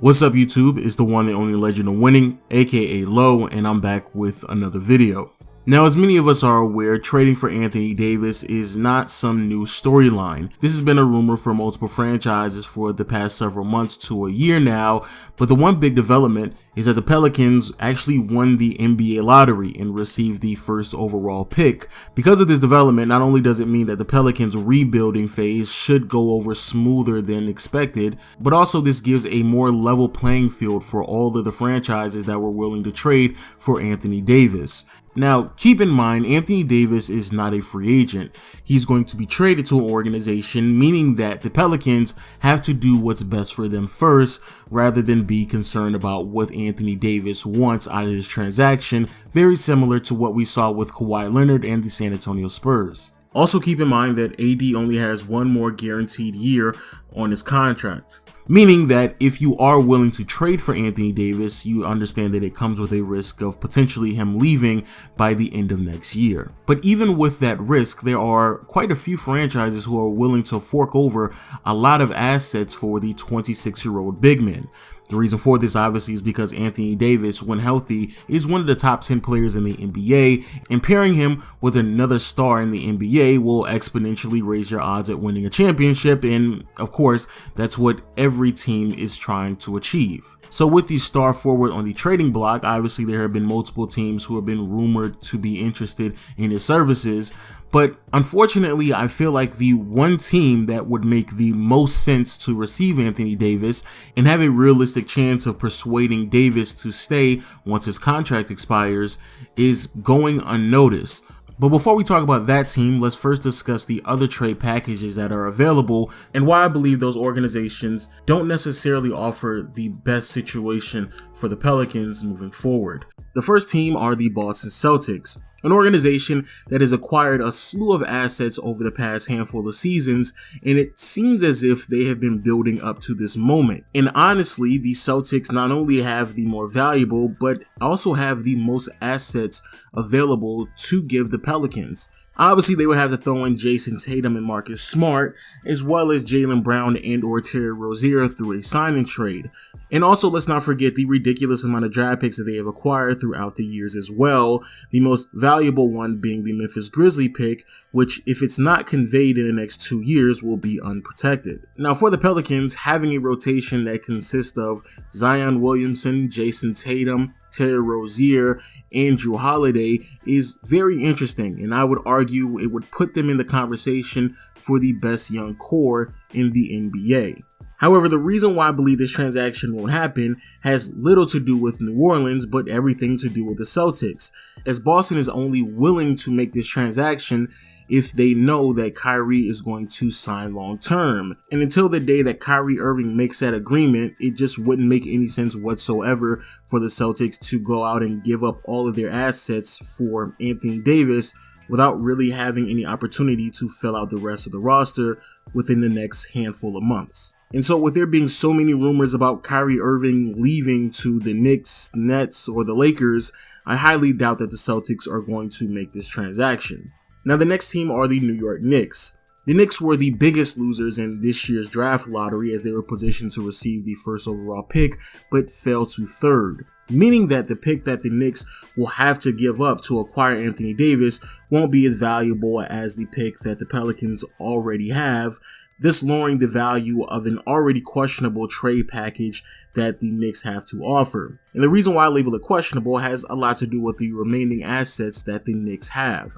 What's up YouTube, it's the one and only legend of winning, aka Low, and I'm back with another video. Now, as many of us are aware, trading for Anthony Davis is not some new storyline. This has been a rumor for multiple franchises for the past several months to a year now, but the one big development is that the Pelicans actually won the NBA lottery and received the first overall pick. Because of this development, not only does it mean that the Pelicans' rebuilding phase should go over smoother than expected, but also this gives a more level playing field for all of the franchises that were willing to trade for Anthony Davis. Now, keep in mind, Anthony Davis is not a free agent. He's going to be traded to an organization, meaning that the Pelicans have to do what's best for them first, rather than be concerned about what Anthony Davis wants out of this transaction, very similar to what we saw with Kawhi Leonard and the San Antonio Spurs. Also keep in mind that AD only has one more guaranteed year on his contract. Meaning that if you are willing to trade for Anthony Davis, you understand that it comes with a risk of potentially him leaving by the end of next year. But even with that risk, there are quite a few franchises who are willing to fork over a lot of assets for the 26-year-old big man. The reason for this obviously is because Anthony Davis, when healthy, is one of the top 10 players in the NBA, and pairing him with another star in the NBA will exponentially raise your odds at winning a championship, and of course, that's what every team is trying to achieve. So with the star forward on the trading block, obviously there have been multiple teams who have been rumored to be interested in his services, but unfortunately I feel like the one team that would make the most sense to receive Anthony Davis and have a realistic chance of persuading Davis to stay once his contract expires is going unnoticed. But before we talk about that team, let's first discuss the other trade packages that are available and why I believe those organizations don't necessarily offer the best situation for the Pelicans moving forward. The first team are the Boston Celtics, an organization that has acquired a slew of assets over the past handful of seasons, and it seems as if they have been building up to this moment. And honestly, the Celtics not only have the more valuable, but also have the most assets available to give the Pelicans. Obviously, they would have to throw in Jason Tatum and Marcus Smart, as well as Jaylen Brown and or Terry Rozier through a sign-and trade. And also, let's not forget the ridiculous amount of draft picks that they have acquired throughout the years as well, the most valuable one being the Memphis Grizzlies pick, which, if it's not conveyed in the next 2 years, will be unprotected. Now, for the Pelicans, having a rotation that consists of Zion Williamson, Jason Tatum, Terry Rozier, and Jrue Holiday is very interesting, and I would argue it would put them in the conversation for the best young core in the NBA. However, the reason why I believe this transaction won't happen has little to do with New Orleans, but everything to do with the Celtics, as Boston is only willing to make this transaction if they know that Kyrie is going to sign long term. And until the day that Kyrie Irving makes that agreement, it just wouldn't make any sense whatsoever for the Celtics to go out and give up all of their assets for Anthony Davis without really having any opportunity to fill out the rest of the roster within the next handful of months. And so with there being so many rumors about Kyrie Irving leaving to the Knicks, Nets, or the Lakers, I highly doubt that the Celtics are going to make this transaction. Now, the next team are the New York Knicks. The Knicks were the biggest losers in this year's draft lottery as they were positioned to receive the first overall pick, but fell to third. Meaning that the pick that the Knicks will have to give up to acquire Anthony Davis won't be as valuable as the pick that the Pelicans already have, thus lowering the value of an already questionable trade package that the Knicks have to offer. And the reason why I label it questionable has a lot to do with the remaining assets that the Knicks have.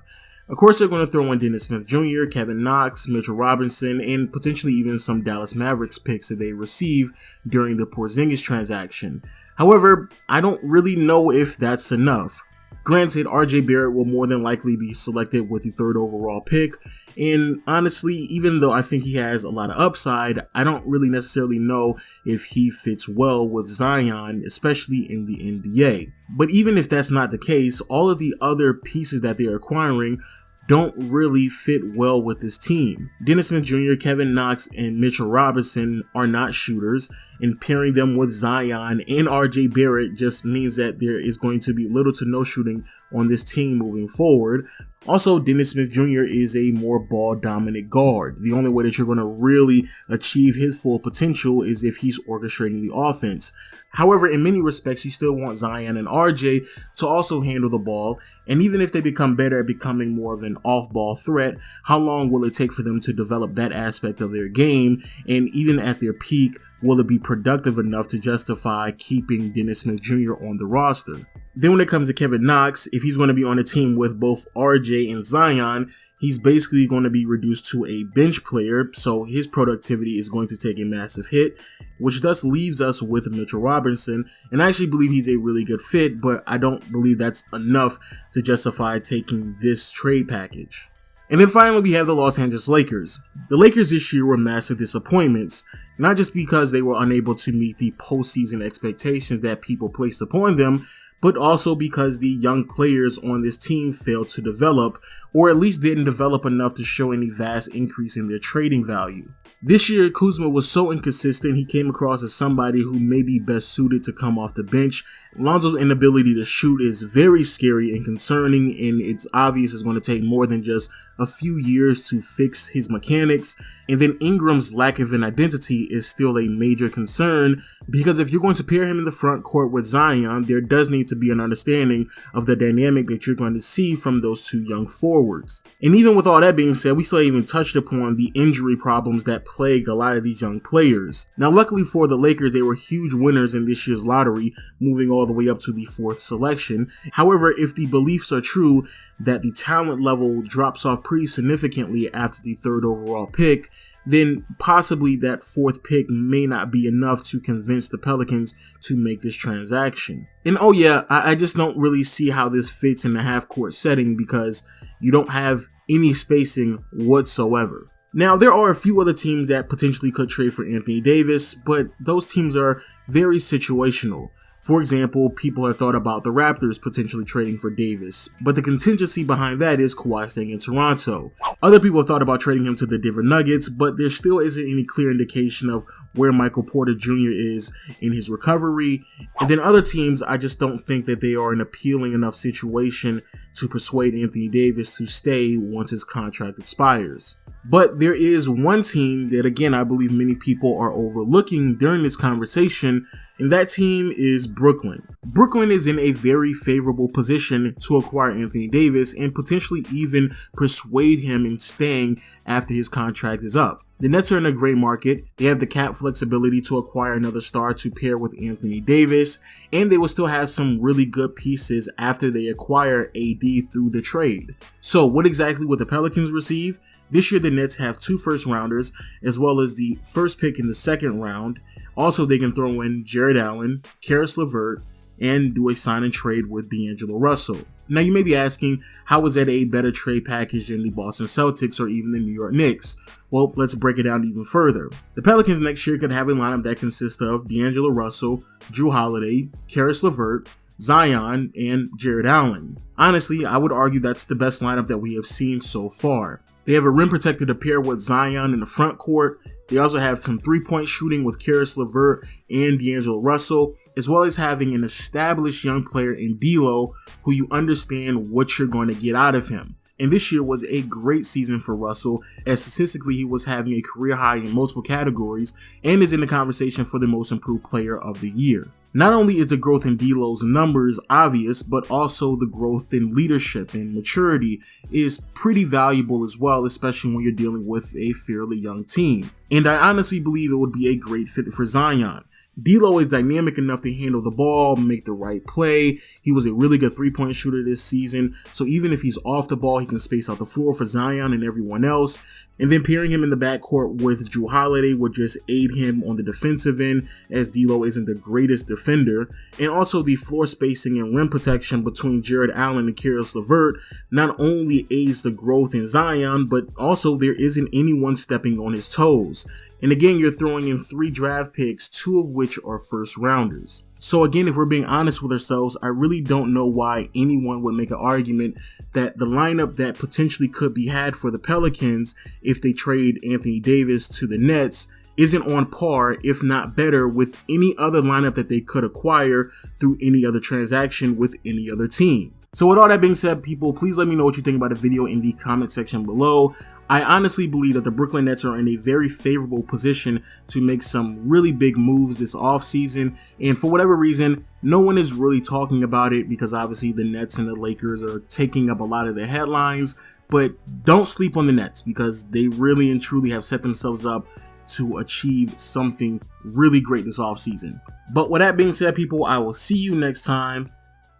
Of course, they're going to throw in Dennis Smith Jr., Kevin Knox, Mitchell Robinson, and potentially even some Dallas Mavericks picks that they receive during the Porzingis transaction. However, I don't really know if that's enough. Granted, RJ Barrett will more than likely be selected with the third overall pick, and honestly, even though I think he has a lot of upside, I don't really necessarily know if he fits well with Zion, especially in the NBA. But even if that's not the case, all of the other pieces that they're acquiring don't really fit well with this team. Dennis Smith Jr., Kevin Knox, and Mitchell Robinson are not shooters, and pairing them with Zion and RJ Barrett just means that there is going to be little to no shooting on this team moving forward. Also, Dennis Smith Jr. is a more ball-dominant guard. The only way that you're going to really achieve his full potential is if he's orchestrating the offense. However, in many respects, you still want Zion and RJ to also handle the ball, and even if they become better at becoming more of an off-ball threat, how long will it take for them to develop that aspect of their game? And even at their peak, will it be productive enough to justify keeping Dennis Smith Jr. on the roster? Then when it comes to Kevin Knox, if he's going to be on a team with both RJ and Zion, he's basically going to be reduced to a bench player, so his productivity is going to take a massive hit, which thus leaves us with Mitchell Robinson, and I actually believe he's a really good fit, but I don't believe that's enough to justify taking this trade package. And then finally, we have the Los Angeles Lakers. The Lakers this year were massive disappointments, not just because they were unable to meet the postseason expectations that people placed upon them, but also because the young players on this team failed to develop, or at least didn't develop enough to show any vast increase in their trading value. This year, Kuzma was so inconsistent, he came across as somebody who may be best suited to come off the bench. Lonzo's inability to shoot is very scary and concerning, and it's obvious it's going to take more than just a few years to fix his mechanics. And then Ingram's lack of an identity is still a major concern, because if you're going to pair him in the front court with Zion, there does need to be an understanding of the dynamic that you're going to see from those two young forwards. And even with all that being said, we still haven't touched upon the injury problems that plague a lot of these young players. Now, luckily for the Lakers, they were huge winners in this year's lottery, moving all the way up to the 4th selection. However, if the beliefs are true that the talent level drops off pretty significantly after the 3rd overall pick, then possibly that 4th pick may not be enough to convince the Pelicans to make this transaction. And oh yeah, I just don't really see how this fits in the half-court setting, because you don't have any spacing whatsoever. Now, there are a few other teams that potentially could trade for Anthony Davis, but those teams are very situational. For example, people have thought about the Raptors potentially trading for Davis, but the contingency behind that is Kawhi staying in Toronto. Other people have thought about trading him to the Denver Nuggets, but there still isn't any clear indication of where Michael Porter Jr. is in his recovery. And then other teams, I just don't think that they are an appealing enough situation to persuade Anthony Davis to stay once his contract expires. But there is one team that, again, I believe many people are overlooking during this conversation, and that team is Brooklyn. Brooklyn is in a very favorable position to acquire Anthony Davis and potentially even persuade him in staying after his contract is up. The Nets are in a great market. They have the cap flexibility to acquire another star to pair with Anthony Davis, and they will still have some really good pieces after they acquire AD through the trade. So what exactly will the Pelicans receive? This year, the Nets have 2 first-rounders, as well as the 1st pick in the 2nd round. Also, they can throw in Jared Allen, Karis LeVert, and do a sign and trade with D'Angelo Russell. Now, you may be asking, how is that a better trade package than the Boston Celtics or even the New York Knicks? Well, let's break it down even further. The Pelicans next year could have a lineup that consists of D'Angelo Russell, Jrue Holiday, Karis LeVert, Zion, and Jared Allen. Honestly, I would argue that's the best lineup that we have seen so far. They have a rim protector to pair with Zion in the front court. They also have some 3-point shooting with Karis LeVert and D'Angelo Russell, as well as having an established young player in D'Lo who you understand what you're going to get out of him. And this year was a great season for Russell, as statistically he was having a career high in multiple categories and is in the conversation for the most improved player of the year. Not only is the growth in D'Lo's numbers obvious, but also the growth in leadership and maturity is pretty valuable as well, especially when you're dealing with a fairly young team. And I honestly believe it would be a great fit for Zion. D'Lo is dynamic enough to handle the ball, make the right play. He was a really good 3-point shooter this season, so even if he's off the ball, he can space out the floor for Zion and everyone else. And then pairing him in the backcourt with Jrue Holiday would just aid him on the defensive end, as D'Lo isn't the greatest defender. And also the floor spacing and rim protection between Jared Allen and Karis LeVert not only aids the growth in Zion, but also there isn't anyone stepping on his toes. And again, you're throwing in 3 draft picks, 2 of which are first rounders. So again, if we're being honest with ourselves, I really don't know why anyone would make an argument that the lineup that potentially could be had for the Pelicans if they trade Anthony Davis to the Nets isn't on par, if not better, with any other lineup that they could acquire through any other transaction with any other team. So with all that being said, people, please let me know what you think about the video in the comment section below. I honestly believe that the Brooklyn Nets are in a very favorable position to make some really big moves this offseason, and for whatever reason, no one is really talking about it because obviously the Nets and the Lakers are taking up a lot of the headlines, but don't sleep on the Nets because they really and truly have set themselves up to achieve something really great this offseason. But with that being said, people, I will see you next time.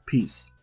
Peace.